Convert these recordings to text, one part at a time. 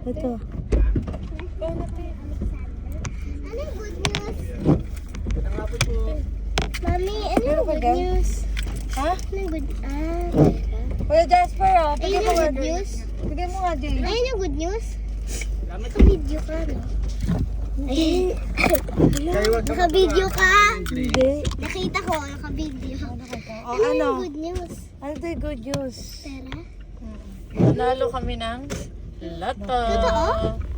Ito. Ano yung good news? Mami, ano yung good news? Ha? Ano yung good Kuya Jasper, oh. Ayun Bigyan mo yung nga, good news? Bigyan mo nga, Jay. Ayun yung good news? Naka-video ka, no? Naka-video ka? Hindi. Nakita ko, naka-video. Oh, Ano ano? yung good news? Ano ito yung good news? Pera? Nanalo kami ng loto. Totoo?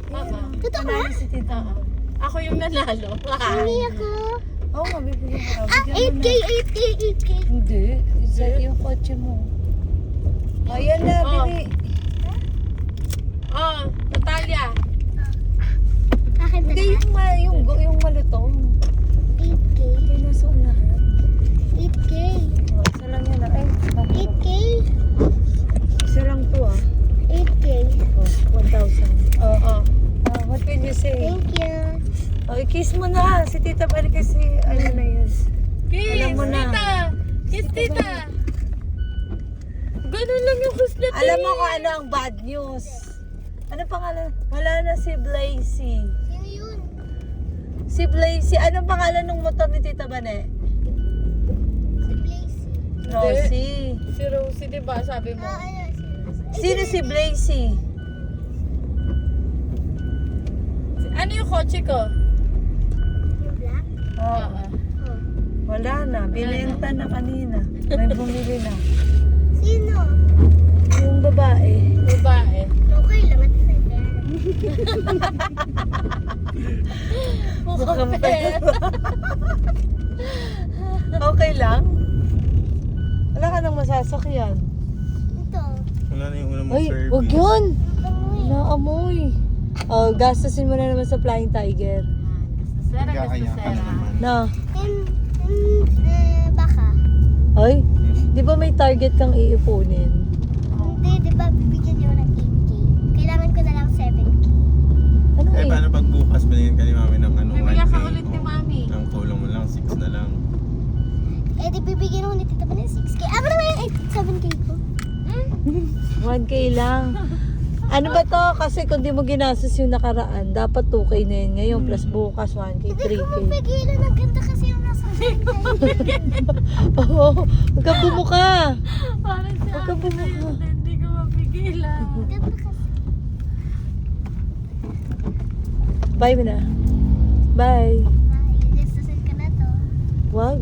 Oo. Totoo ba? Si Tita. Oo. Ako yung nanalo. Hindi ako. Oo nga, bibigyan mo. Ah, 8K, 8K, 8K. Hindi. Isa yung kotse mo. Ayan na, Oh. bili. Oh, Natalia. Akin Hindi, talaga? yung malutong. 8K. Yung nasa unahan. 8K. Oh, isa lang yan. Ay, 8K. isa lang to ah. 8K. Oh, 1,000. Oo. What can you say? Thank you. Oh, i-kiss mo na. Si Tita Bari kasi, ano na yun. Kiss, Alam mo na. tita. Kiss, tita. Ganun lang yung kiss natin. Alam mo kung ano ang bad news. Ano pangalan? Wala na si Blazy. Sino yun? Si Blazy. Anong pangalan ng motor ni Tita Bane? Si Blaze. Rosie. Si Rosie, di ba? Sabi mo. Sino si Blazy? Ano yung kotse ko? Yung black? Oh, Oh. wala na. Binenta na kanina. May bumili na. Sino? Yung babae. Babae. Okay lang, at may pera. Mukhang pera. Okay lang? Wala ka nang masasakyan. Ito. Wala na yung una mo Ay, service. wag yun! Amoy. Naamoy. Oh, gastusin mo na naman sa Flying Tiger. Sera, Nagkakaya gusto ka na sera. naman. Na. Baka. Ay, di ba may target kang iipunin? Hindi, di ba bibigyan niyo ng 8K? Kailangan ko na lang 7K. Ano Eh, eh? paano pag bukas binigyan ka ni mami ng ano? Bibigyan 1K? ka ulit ni mami. Ang tulong mo lang, 6 na lang. Eh, di bibigyan ako ni Tita pa ng 6K. Ako naman yung 7K ko. 1K lang. Ano ba to? Kasi kung di mo ginastos yung nakaraan, dapat 2K na yun ngayon. Plus bukas 1K, Hindi ko 3K. mapigilan. Ang ganda kasi yung nasa Oo, huwag kang bumuka. Parang si Huwag kang Ate na bumuka. yun. Hindi ko mapigilan. Ang ganda kasi. Bye mo na. Bye. Ay, gastusin ka na to. Wag.